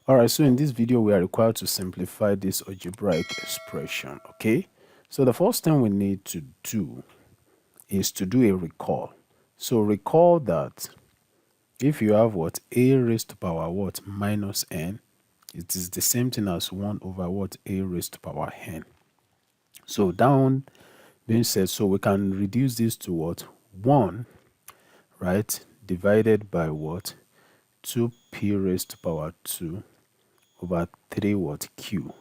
Alright, so in this video, we are required to simplify this algebraic expression, okay? So the first thing we need to do is to do a recall. So recall that if you have what? A raised to power what? Minus n, it is the same thing as 1 over what? A raised to power n. So down being said, so we can reduce this to what? 1, right? Divided by what? 2p raised to power 2 over 3 what? Q,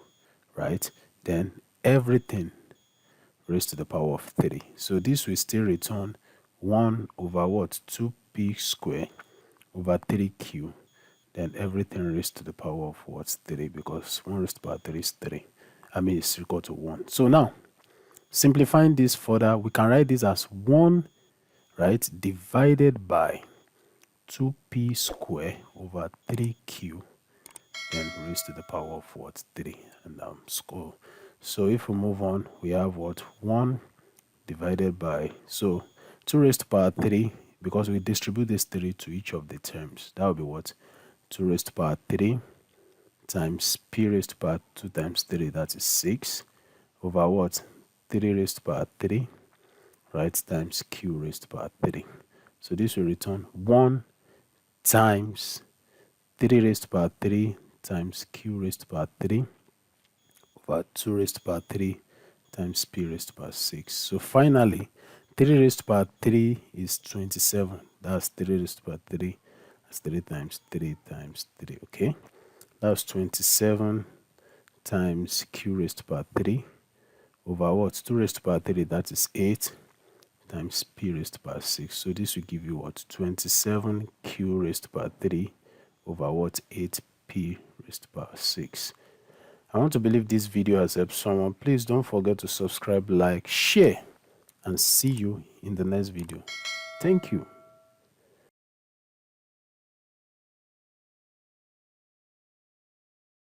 right? Then everything raised to the power of 3. So this will still return 1 over what? 2p square over 3q. Then everything raised to the power of what? 3, because 1 raised to the power 3 is 3. It's equal to 1. So now, simplifying this further, we can write this as 1, right, divided by 2p square over 3q, then raised to the power of what? 3. And score. So if we move on, we have what? 1 divided by, so 2 raised to power 3, because we distribute this 3 to each of the terms. That will be what? 2 raised to power 3 times p raised to power 2 times 3, that is 6, over what? 3 raised to power 3, right, times q raised to power 3. So this will return 1 times 3 raised to power 3 times q raised to power 3 over 2 raised to power 3 times p raised to power 6. So finally, 3 raised to power 3 is 27. That's 3 raised to power 3. That's 3 times 3 times 3, okay? That's 27 times q raised to power 3 over what? 2 raised to power 3, that is 8, times p raised to power 6. So this will give you what? 27q raised to power 3 over what? 8p raised to power 6. I want to believe this video has helped someone. Please don't forget to subscribe, like, share, and see you in the next video. Thank you.